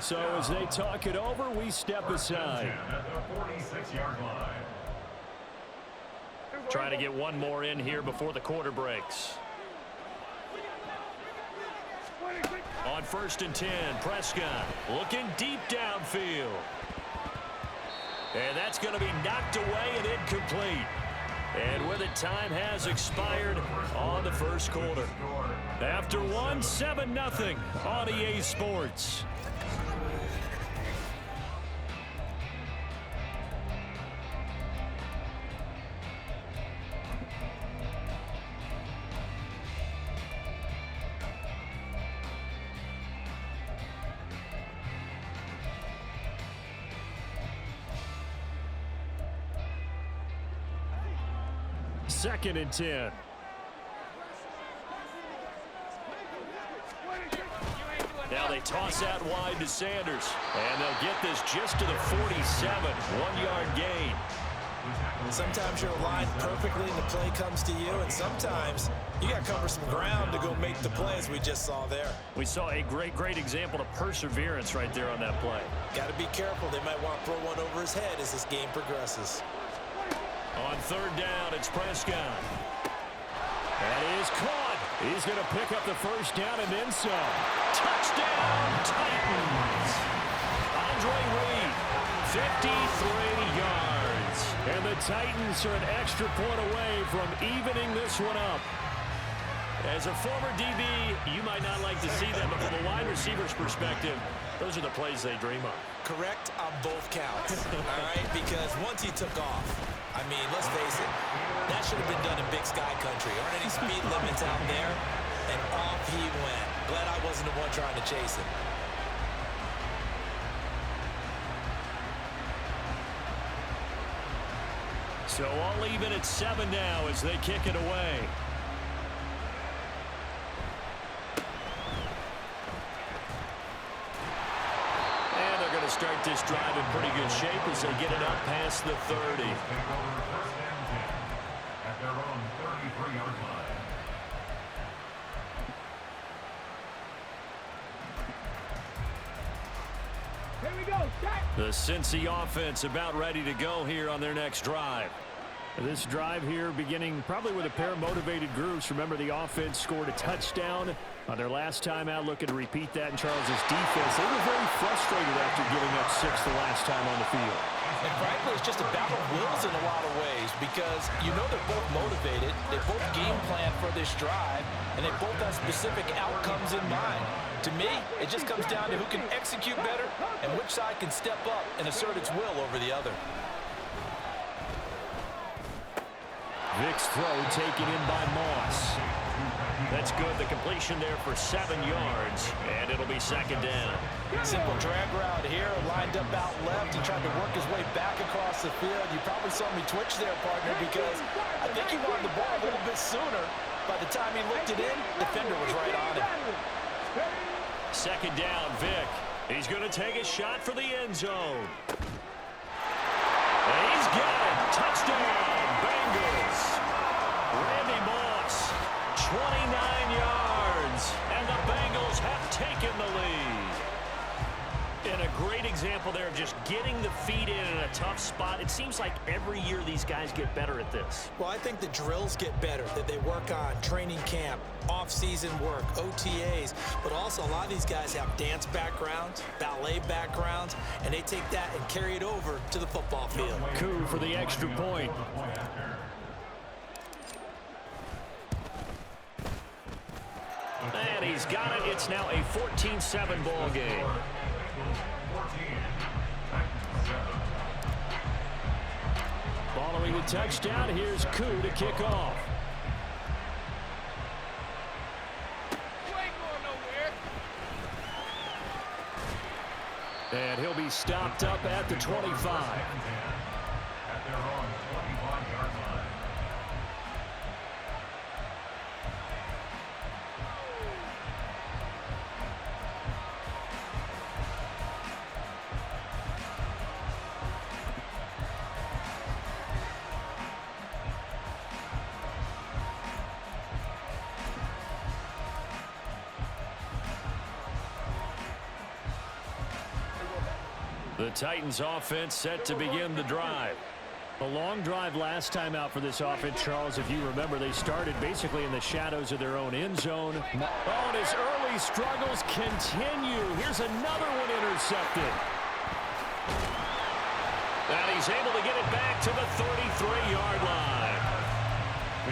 So as they talk it over, we step aside. At the 46-yard line. Trying to get one more in here before the quarter breaks. On 1st and 10, Prescott looking deep downfield. And that's going to be knocked away and incomplete. And with it, time has expired on the first quarter. After one, 7-0 on EA Sports. Second and 10. Now they toss out wide to Sanders. And they'll get this just to the 47. 1-yard gain. Sometimes you're aligned perfectly and the play comes to you. And sometimes you got to cover some ground to go make the play, as we just saw there. We saw a great example of perseverance right there on that play. Got to be careful. They might want to throw one over his head as this game progresses. On 3rd down, it's Prescott. That is caught. He's going to pick up the first down and then some. Touchdown, Titans. Andre Reed, 53 yards. And the Titans are an extra point away from evening this one up. As a former DB, you might not like to see that, but from a wide receiver's perspective, those are the plays they dream of. Correct on both counts, all right? Because once he took off, I mean, let's face it, that should have been done in Big Sky Country. Aren't any speed limits out there? And off he went. Glad I wasn't the one trying to chase him. So all even at 7 now as they kick it away. And they're going to start this drive in pretty good shape as they get it up past the 30. Take over 1st and 10 at their own 33-yard line. Here we go. The Cincy offense about ready to go here on their next drive. This drive here beginning probably with a pair of motivated groups. Remember, the offense scored a touchdown on their last time out, looking to repeat that in Charles's defense. They were very frustrated after giving up 6 the last time on the field. And frankly, it's just a battle of wills in a lot of ways because you know they're both motivated, they both game plan for this drive, and they both have specific outcomes in mind. To me, it just comes down to who can execute better and which side can step up and assert its will over the other. Vic's throw taken in by Moss. That's good. The completion there for 7 yards, and it'll be 2nd down. Simple drag route here, lined up out left. He tried to work his way back across the field. You probably saw me twitch there, partner, because I think he wanted the ball a little bit sooner. By the time he looked it in, the defender was right on him. 2nd down, Vic. He's going to take a shot for the end zone. And he's got it. Touchdown, Bengals. Randy Moss, 29 yards, and the Bengals have taken the lead. And a great example there of just getting the feet in a tough spot. It seems like every year these guys get better at this. Well, I think the drills get better that they work on, training camp, off-season work, OTAs, but also a lot of these guys have dance backgrounds, ballet backgrounds, and they take that and carry it over to the football field. Coup for the extra point. And he's got it. It's now a 14-7 ball game. Following the touchdown, here's Coup to kick off. And he'll be stopped up at the 25. At their own 25-yard line. The Titans offense set to begin the drive. A long drive last time out for this offense, Charles. If you remember, they started basically in the shadows of their own end zone. Oh, and his early struggles continue. Here's another one intercepted. And he's able to get it back to the 33-yard line.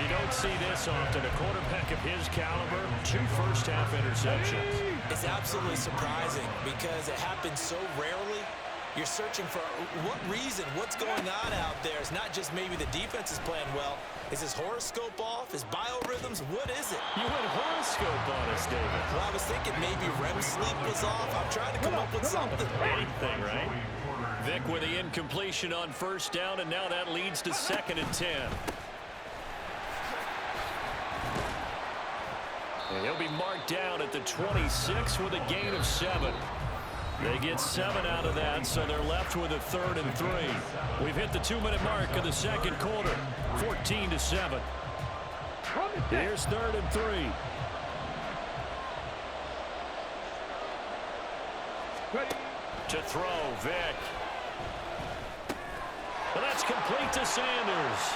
We don't see this often. A quarterback of his caliber, 2 first-half interceptions. It's absolutely surprising because it happens so rarely. You're searching for what reason, what's going on out there. It's not just maybe the defense is playing well. Is his horoscope off? His biorhythms? What is it? You went horoscope on us, David. Well, I was thinking maybe REM sleep was off. I'm trying to come up with something. Anything, right? Vic with the incompletion on first down, and now that leads to 2nd and 10. And he'll be marked down at the 26 with a gain of 7. They get 7 out of that, so they're left with a 3rd and 3. We've hit the 2-minute mark of the second quarter, 14-7. Here's 3rd and 3. To throw, Vic. And that's complete to Sanders.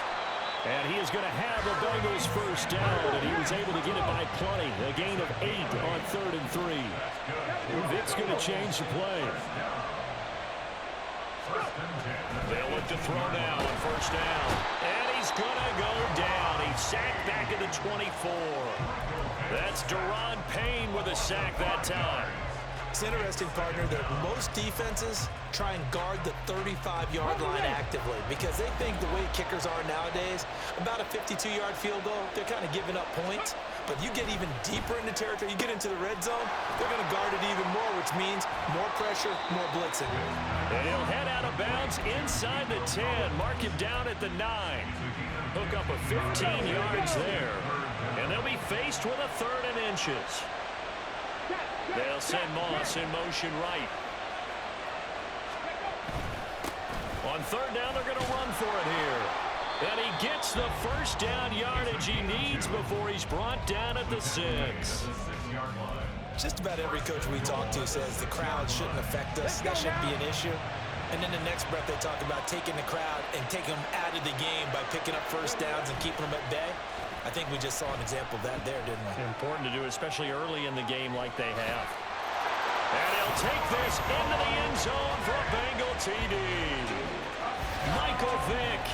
And he is going to have the Bengals first down, and he was able to get it by plenty. A gain of 8 on 3rd and 3. Vic's going to change the play. They'll look to throw now on first down. And he's going to go down. He's sacked back at the 24. That's Daron Payne with a sack that time. It's interesting, partner, that most defenses try and guard the 35-yard line actively because they think the way kickers are nowadays, about a 52-yard field goal, they're kind of giving up points. But you get even deeper into territory, you get into the red zone, they're going to guard it even more, which means more pressure, more blitzing. And he'll head out of bounds inside the 10, mark him down at the 9. Hook up a 15 yards there. And they'll be faced with a 3rd and inches. They'll send Moss in motion right. On 3rd down, they're going to run for it here. And he gets the first down yardage he needs before he's brought down at the 6. Just about every coach we talk to says the crowd shouldn't affect us. That shouldn't be an issue. And then the next breath they talk about taking the crowd and taking them out of the game by picking up first downs and keeping them at bay. I think we just saw an example of that there, didn't we? Important to do, especially early in the game like they have. And he'll take this into the end zone for a Bengal TD. Michael Vick,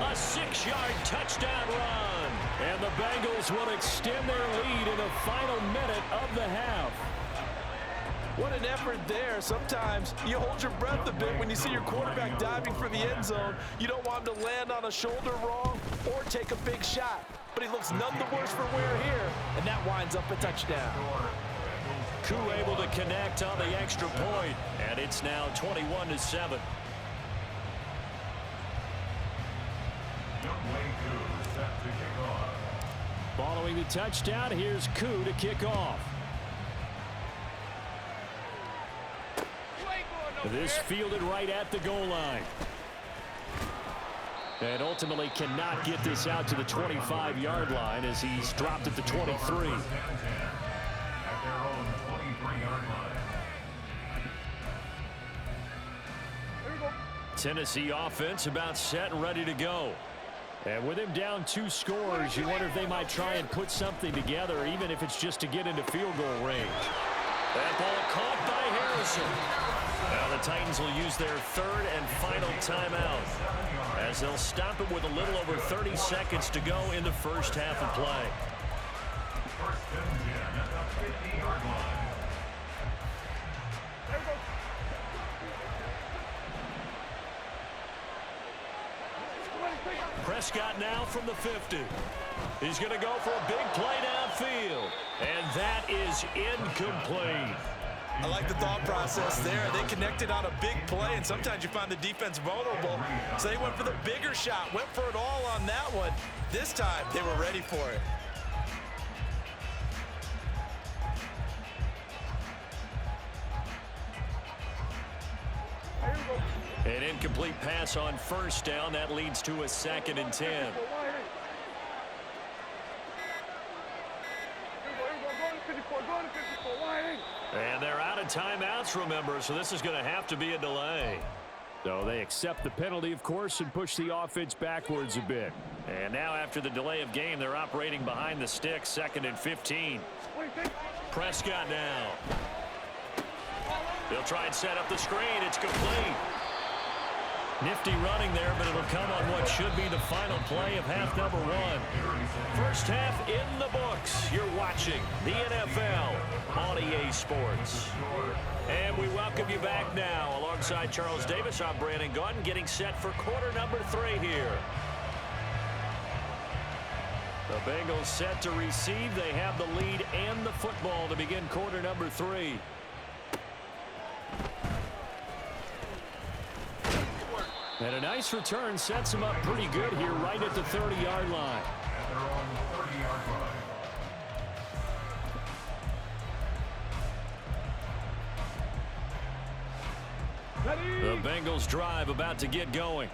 a 6-yard touchdown run. And the Bengals will extend their lead in the final minute of the half. What an effort there. Sometimes you hold your breath a bit when you see your quarterback diving for the end zone. You don't want him to land on a shoulder wrong or take a big shot. But he looks none the worse for wear here, and that winds up a touchdown. Koo able to connect on the extra point, and it's now 21-7. Following the touchdown, here's Koo to kick off. This fielded right at the goal line. And ultimately cannot get this out to the 25-yard line as he's dropped at the 23. Tennessee offense about set and ready to go. And with him down 2 scores, you wonder if they might try and put something together, even if it's just to get into field goal range. That ball caught by Harrison. Now the Titans will use their 3rd and final timeout as they'll stop it with a little over 30 seconds to go in the first half of play. Prescott now from the 50. He's going to go for a big play downfield. And that is incomplete. I like the thought process there. They connected on a big play, and sometimes you find the defense vulnerable. So they went for the bigger shot, went for it all on that one. This time, they were ready for it. An incomplete pass on first down. That leads to a 2nd and 10. And they're out of timeouts. timeouts, remember, so this is going to have to be a delay. So they accept the penalty, of course, and push the offense backwards a bit. And now after the delay of game, they're operating behind the sticks, 2nd and 15. Prescott now. They'll try and set up the screen. It's complete. Nifty running there, but it'll come on what should be the final play of half number 1. First half in the books. You're watching the NFL on EA Sports. And we welcome you back now. Alongside Charles Davis, I'm Brandon Gaudin, getting set for quarter number 3 here. The Bengals set to receive. They have the lead and the football to begin quarter number 3. And a nice return sets him up pretty good here right at the 30-yard line. At their own 30-yard line. The Bengals drive about to get going.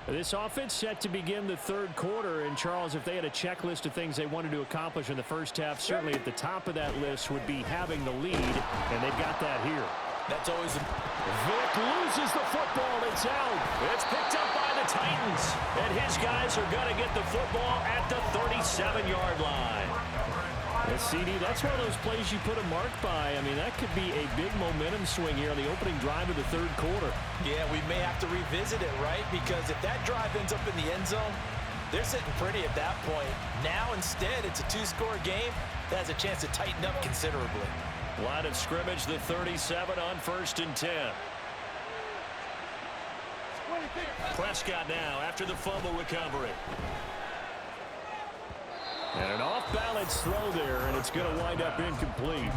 This offense set to begin the third quarter. And, Charles, if they had a checklist of things they wanted to accomplish in the first half, certainly at the top of that list would be having the lead, and they've got that here. That's always Vick loses the football. It's out. It's picked up by the Titans. And his guys are going to get the football at the 37-yard line. Yeah, CD, that's one of those plays you put a mark by. I mean, that could be a big momentum swing here on the opening drive of the third quarter. Yeah, we may have to revisit it, right? Because if that drive ends up in the end zone, they're sitting pretty at that point. Now, instead, it's a 2-score game that has a chance to tighten up considerably. Line of scrimmage, the 37 on 1st and 10. Prescott now after the fumble recovery. And an off-balance throw there, and it's going to wind up incomplete.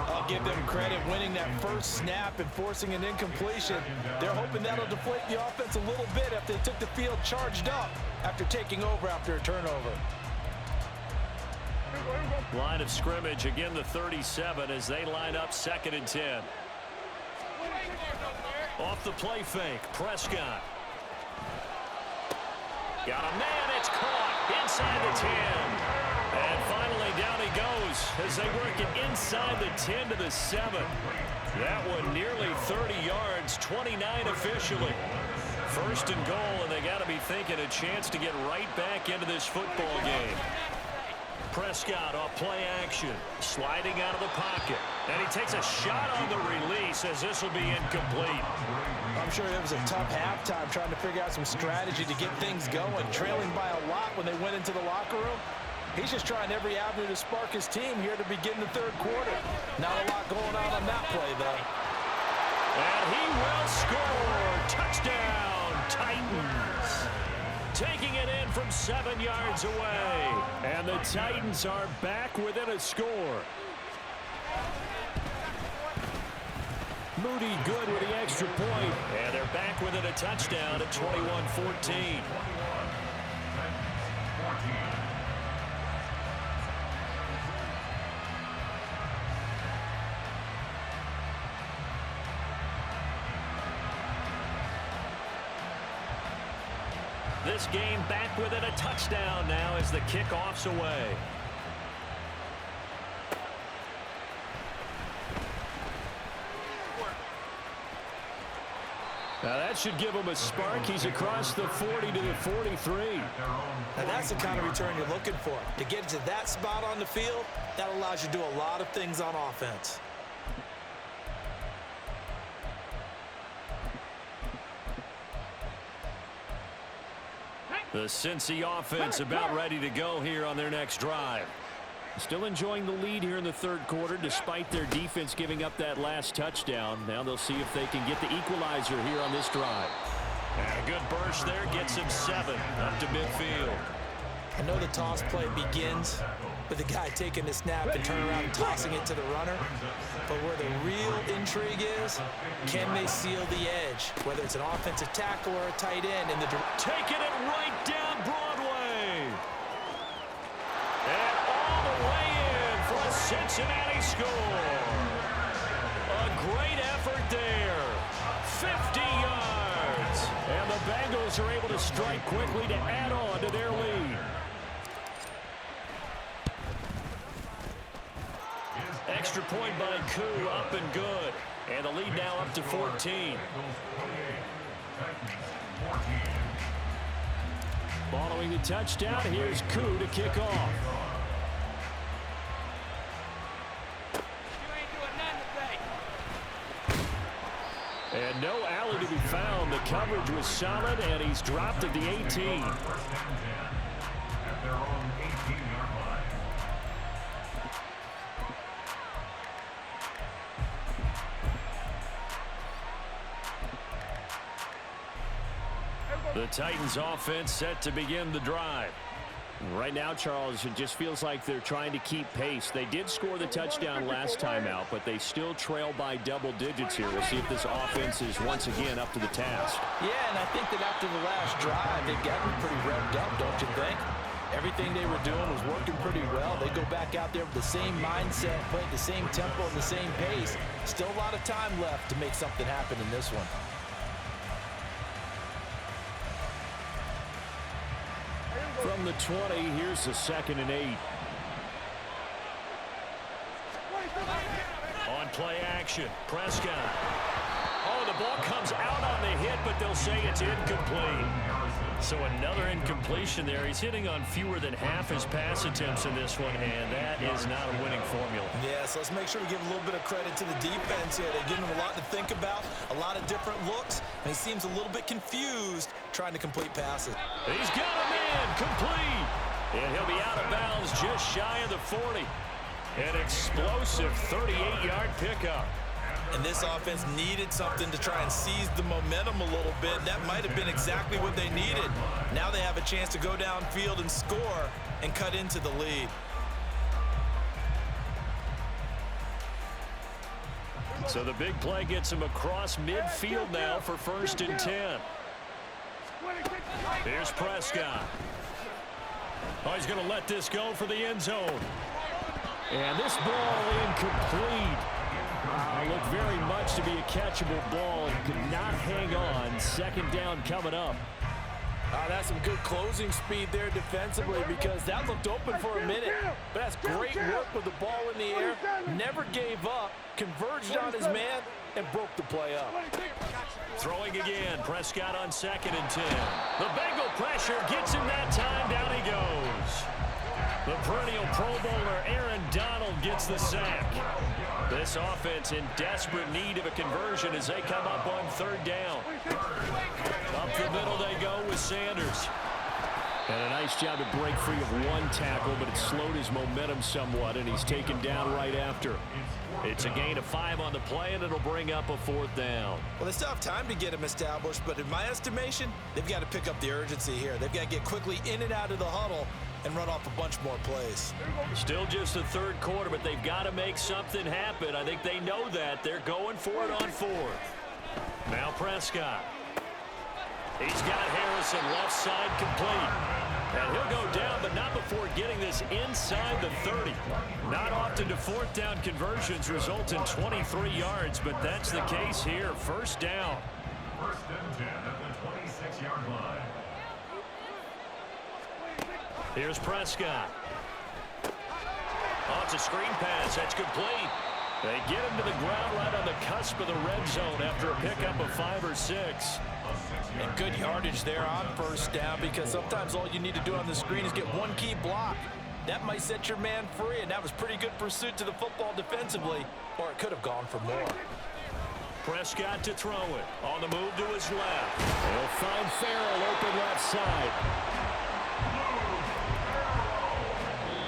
I'll give them credit winning that first snap and forcing an incompletion. They're hoping that'll deflate the offense a little bit after they took the field charged up after taking over after a turnover. Line of scrimmage, again the 37 as they line up 2nd and 10. Off the play fake, Prescott. Got a man, it's caught inside the 10. And finally down he goes as they work it inside the 10 to the 7. That one nearly 30 yards, 29 officially. 1st and goal, and they got to be thinking a chance to get right back into this football game. Prescott off play action, sliding out of the pocket. And he takes a shot on the release as this will be incomplete. I'm sure it was a tough halftime trying to figure out some strategy to get things going. Trailing by a lot when they went into the locker room. He's just trying every avenue to spark his team here to begin the third quarter. Not a lot going on that play, though. And he will score. Touchdown, Titans. Taking it in from 7 yards away. And the Titans are back within a score. Moody good with the extra point. And they're back within a touchdown at 21-14. This game back within a touchdown now as the kickoff's away. Now that should give him a spark. He's across the 40 to the 43. Now that's the kind of return you're looking for. To get to that spot on the field, that allows you to do a lot of things on offense. The Cincy offense about ready to go here on their next drive. Still enjoying the lead here in the third quarter despite their defense giving up that last touchdown. Now they'll see if they can get the equalizer here on this drive. And a good burst there gets him 7 up to midfield. I know the toss play begins with the guy taking the snap and turning around and tossing it to the runner. But where the real intrigue is, can they seal the edge? Whether it's an offensive tackle or a tight end. Taking it right down Broadway. And all the way in for a Cincinnati score. A great effort there. 50 yards. And the Bengals are able to strike quickly to add on to their lead. Extra point by Koo, up and good. And the lead now up to 14. Following the touchdown, here's Koo to kick off. And no alley to be found. The coverage was solid, and he's dropped at the 18. At their own 18-yard line. The Titans offense set to begin the drive. Right now, Charles, it just feels like they're trying to keep pace. They did score the touchdown last time out, but they still trail by double digits here. We'll see if this offense is once again up to the task. Yeah, and I think that after the last drive, they've gotten pretty revved up, don't you think? Everything they were doing was working pretty well. They go back out there with the same mindset, play at the same tempo and the same pace. Still a lot of time left to make something happen in this one. From the 20, here's the 2nd and 8. On play action, Prescott. Oh, the ball comes out on the hit, but they'll say it's incomplete. So another incompletion there. He's hitting on fewer than half his pass attempts in this one, and that is not a winning formula. Yeah, so let's make sure we give a little bit of credit to the defense here. They give him a lot to think about, a lot of different looks, and he seems a little bit confused trying to complete passes. He's got a man, complete. And he'll be out of bounds just shy of the 40. An explosive 38-yard pickup. And this offense needed something to try and seize the momentum a little bit. That might have been exactly what they needed. Now they have a chance to go downfield and score and cut into the lead. So the big play gets him across midfield now for 1st and 10. Here's Prescott. Oh, he's going to let this go for the end zone. And this ball incomplete. Looked very much to be a catchable ball and could not hang on. 2nd down coming up. That's some good closing speed there defensively because that looked open for a minute. But that's great work with the ball in the air. Never gave up, converged on his man, and broke the play up. Throwing again, Prescott on 2nd and 10. The Bengal pressure gets him that time. Down he goes. The perennial Pro Bowler Aaron Donald gets the sack. This offense in desperate need of a conversion as they come up on 3rd down. Up the middle they go with Sanders. And a nice job to break free of one tackle, but it slowed his momentum somewhat, and he's taken down right after. It's a gain of 5 on the play, and it'll bring up a 4th down. Well, they still have time to get him established, but in my estimation, they've got to pick up the urgency here. They've got to get quickly in and out of the huddle and run off a bunch more plays. Still just the 3rd quarter, but they've got to make something happen. I think they know that. They're going for it on 4th. Now Prescott. He's got Harrison left side complete. And he'll go down, but not before getting this inside the 30. Not often do 4th down conversions result in 23 yards, but that's the case here. 1st down. 1st and 10 at the 26-yard line. Here's Prescott. Oh, it's a screen pass. That's complete. They get him to the ground right on the cusp of the red zone after a pickup of 5 or 6. And good yardage there on 1st down because sometimes all you need to do on the screen is get one key block. That might set your man free, and that was pretty good pursuit to the football defensively, or it could have gone for more. Prescott to throw it. On the move to his left. He'll find Farrell open left side.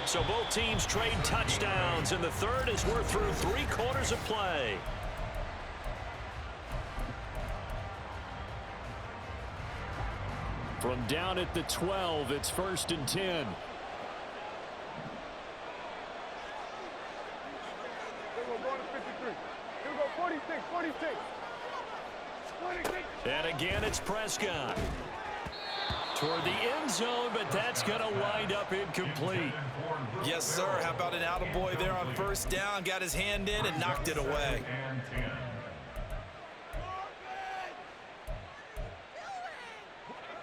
So both teams trade touchdowns, and the 3rd as we're through 3 quarters of play. From down at the 12, it's 1st and 10. And again, it's Prescott. Toward the end zone, but that's going to wind up incomplete. Yes, sir. How about an attaboy there on 1st down? Got his hand in and knocked it away.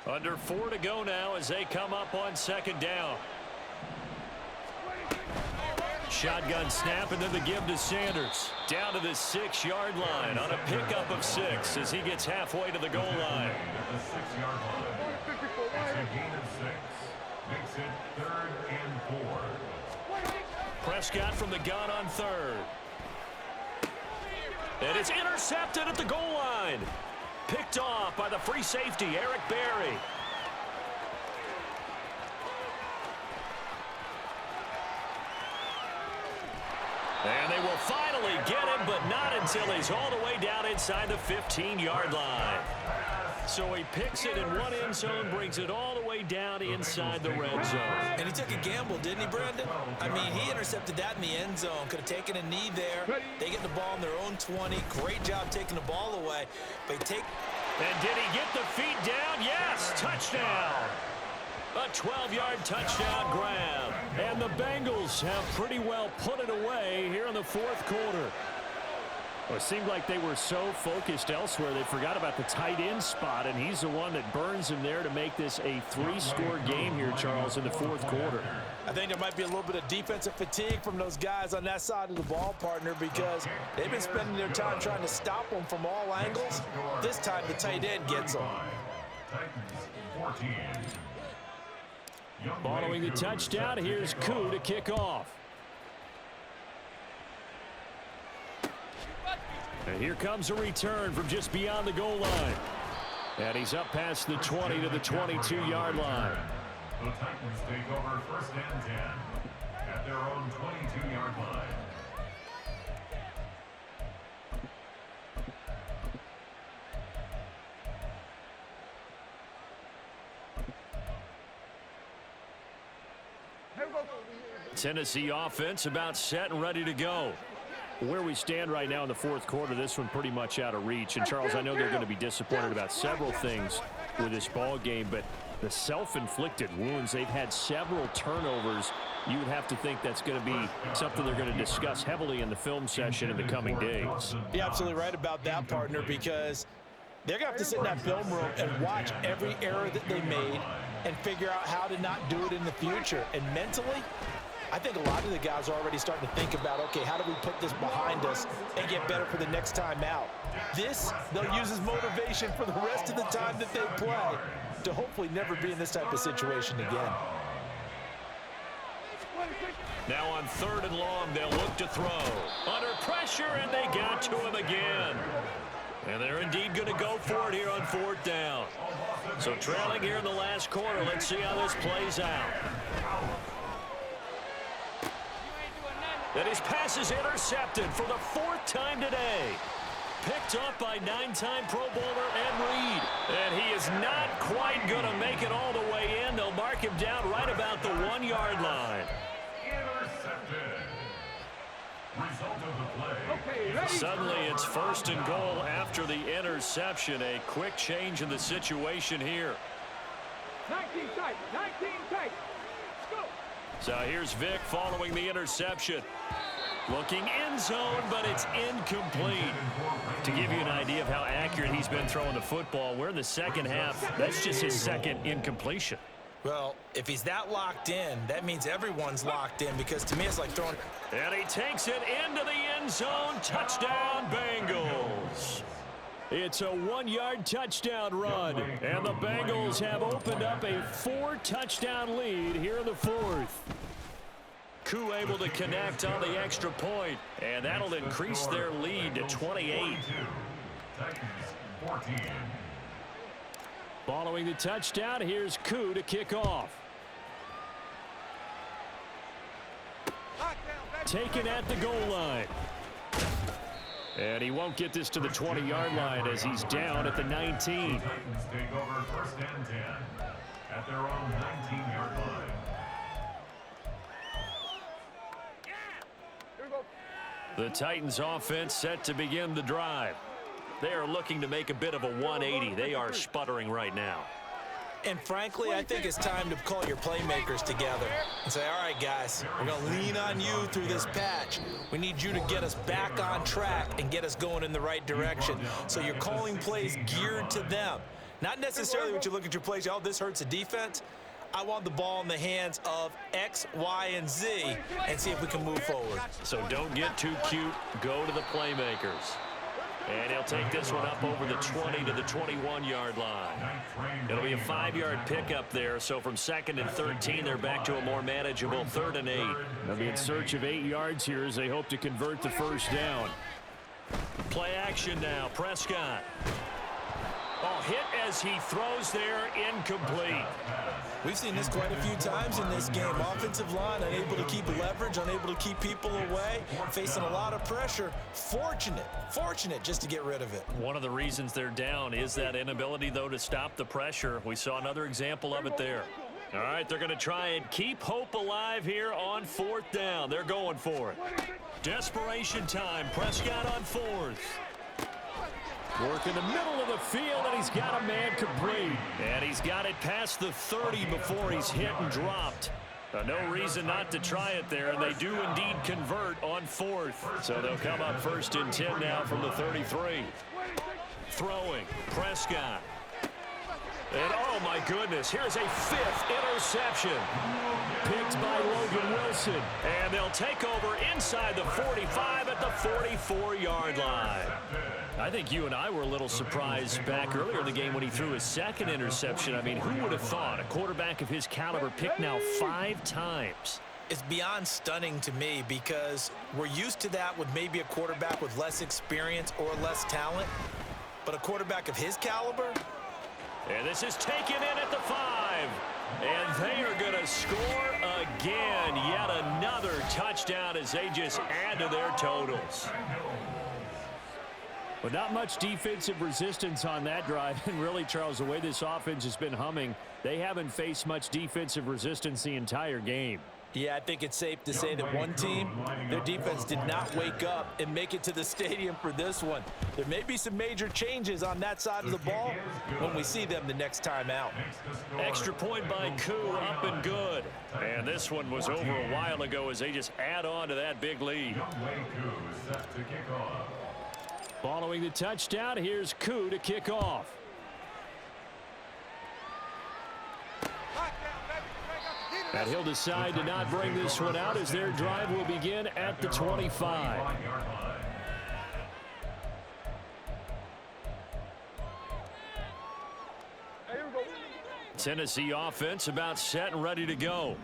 Under 4 to go now as they come up on 2nd down. shotgun snap and then the give to Sanders. Down to the 6-yard line on a pickup of 6 as he gets halfway to the goal line. At the 6-yard line. It's a gain of 6. Makes it 3rd and 4. Prescott from the gun on 3rd. And it's intercepted at the goal line. Picked off by the free safety, Eric Berry. And they will finally get him, but not until he's all the way down inside the 15-yard line. So he picks it in one end zone, brings it all the way down inside the red zone. And he took a gamble, didn't he, Brandon? I mean, he intercepted that in the end zone. Could have taken a knee there. They get the ball in their own 20. Great job taking the ball away. But And did he get the feet down? Yes, touchdown. A 12-yard touchdown grab. And the Bengals have pretty well put it away here in the 4th quarter. Well, it seemed like they were so focused elsewhere they forgot about the tight end spot, and he's the one that burns him there to make this a 3-score game here, Charles, in the 4th quarter. I think there might be a little bit of defensive fatigue from those guys on that side of the ball, partner, because they've been spending their time trying to stop them from all angles. This time the tight end gets them. Following the touchdown, here's Koo to kick off. And here comes a return from just beyond the goal line. And he's up past the 20 to the 22-yard line. The Titans take over 1st and 10 at their own 22-yard line. Tennessee offense about set and ready to go. Where we stand right now in the 4th quarter, this one pretty much out of reach. And, Charles, I know they're going to be disappointed about several things with this ball game, but the self-inflicted wounds, they've had several turnovers. You would have to think that's going to be something they're going to discuss heavily in the film session in the coming days. You're absolutely right about that, partner, because they're going to have to sit in that film room and watch every error that they made and figure out how to not do it in the future. And mentally, I think a lot of the guys are already starting to think about, okay, how do we put this behind us and get better for the next time out? This, they'll use as motivation for the rest of the time that they play to hopefully never be in this type of situation again. Now on 3rd and long, they'll look to throw. Under pressure, and they got to him again. And they're indeed going to go for it here on 4th down. So trailing here in the last quarter, let's see how this plays out. And his pass is intercepted for the 4th time today. Picked up by 9-time Pro Bowler Ed Reed. And he is not quite going to make it all the way in. They'll mark him down right about the 1-yard line. Intercepted. Result of the play. Suddenly it's 1st and goal after the interception. A quick change in the situation here. 19 tight, 19 tight. So here's Vic following the interception. Looking end zone, but it's incomplete. To give you an idea of how accurate he's been throwing the football, we're in the 2nd half. That's just his 2nd incompletion. Well, if he's that locked in, that means everyone's locked in, because to me it's like throwing. And he takes it into the end zone. Touchdown, Bengals. It's a 1-yard touchdown run, and the Bengals have opened up a 4-touchdown lead here in the 4th. Koo able to connect on the extra point, and that'll increase their lead to 28. Titans 14. Following the touchdown, here's Koo to kick off. Taken at the goal line. And he won't get this to the 20-yard line as he's down at the 19. Titans take over 1st and 10 at their own 19-yard line. The Titans offense set to begin the drive. They are looking to make a bit of a 180. They are sputtering right now. And frankly, I think it's time to call your playmakers together and say, all right, guys, we're going to lean on you through this patch. We need you to get us back on track and get us going in the right direction. So you're calling plays geared to them. Not necessarily when you look at your plays, oh, this hurts the defense. I want the ball in the hands of X, Y, and Z and see if we can move forward. So don't get too cute. Go to the playmakers. And he'll take this one up over the 20 to the 21-yard line. It'll be a 5-yard pickup there. So from 2nd and 13, they're back to a more manageable 3rd and 8. They'll be in search of 8 yards here as they hope to convert the first down. Play action now. Prescott. Oh, hit as he throws there, incomplete. We've seen this quite a few times in this game. Offensive line unable to keep leverage, unable to keep people away, facing a lot of pressure. Fortunate just to get rid of it. One of the reasons they're down is that inability, though, to stop the pressure. We saw another example of it there. All right, they're going to try and keep hope alive here on 4th down. They're going for it. Desperation time. Prescott on 4th. Work in the middle of the field, and he's got a man complete. And he's got it past the 30 before he's hit and dropped. No reason not to try it there, and they do indeed convert on 4th. So they'll come up 1st and 10 now from the 33. Throwing, Prescott. And oh my goodness, here's a 5th interception. Picked by Logan Wilson. And they'll take over inside the 45 at the 44-yard line. I think you and I were a little surprised back earlier in the game when he threw his 2nd interception. I mean, who would have thought a quarterback of his caliber picked now 5 times? It's beyond stunning to me because we're used to that with maybe a quarterback with less experience or less talent. But a quarterback of his caliber? And this is taken in at the 5. And they are going to score again. Yet another touchdown as they just add to their totals. But not much defensive resistance on that drive. And really, Charles, the way this offense has been humming, they haven't faced much defensive resistance the entire game. Yeah, I think it's safe to say that one team, their defense did not wake up and make it to the stadium for this one. There may be some major changes on that side of the ball when we see them the next time out. Extra point by Koo, up and good. And this one was over a while ago as they just add on to that big lead. Following the touchdown, here's Koo to kick off. And he'll decide to not bring this one out as their drive will begin at the 25. Tennessee offense about set and ready to go.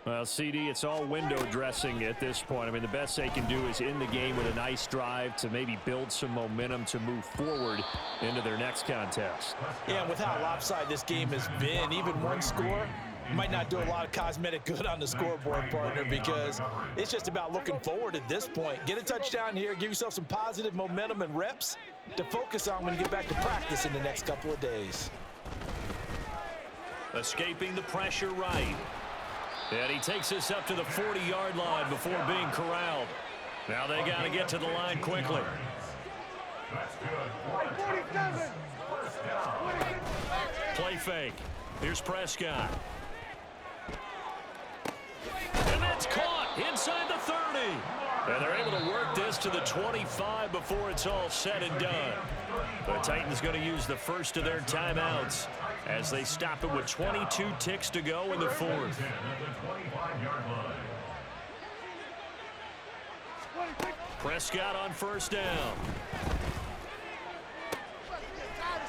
Well, CD, it's all window dressing at this point. I mean, the best they can do is end the game with a nice drive to maybe build some momentum to move forward into their next contest. Yeah, and with how lopsided this game has been, even one score might not do a lot of cosmetic good on the scoreboard, partner, because it's just about looking forward at this point. Get a touchdown here, give yourself some positive momentum and reps to focus on when you get back to practice in the next couple of days. Escaping the pressure right. And he takes us up to the 40-yard line before being corralled. Now they got to get to the line quickly. Play fake. Here's Prescott. And that's caught inside the 30. And they're able to work this to the 25 before it's all said and done. The Titans going to use the first of their timeouts as they stop it with 22 ticks to go in the 4th. Prescott on 1st down.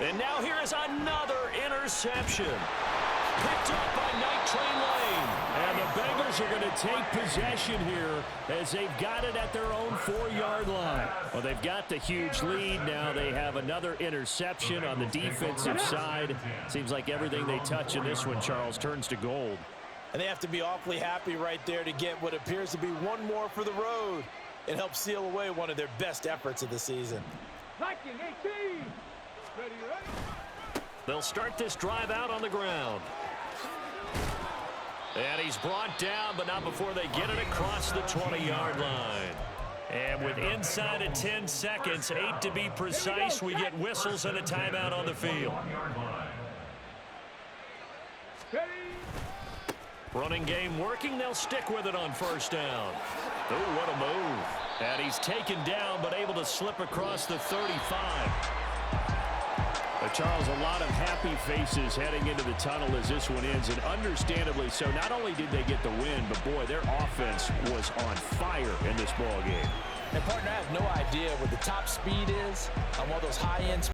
And now here is another interception. Picked up by Night Train Lane. And the Bengals are going to take possession here as they've got it at their own 4-yard line. Well, they've got the huge lead. Now they have another interception on the defensive side. Seems like everything they touch in this one, Charles, turns to gold. And they have to be awfully happy right there to get what appears to be one more for the road. It helps seal away one of their best efforts of the season. 19, 18. Ready. They'll start this drive out on the ground. And he's brought down, but not before they get it across the 20-yard line. And with inside of 10 seconds, 8 to be precise, we get whistles and a timeout on the field. Running game working. They'll stick with it on 1st down. Oh, what a move. And he's taken down, but able to slip across the 35. A Charles, a lot of happy faces heading into the tunnel as this one ends, and understandably so. Not only did they get the win, but, boy, their offense was on fire in this ball game. And, partner, I have no idea what the top speed is on one of those high-end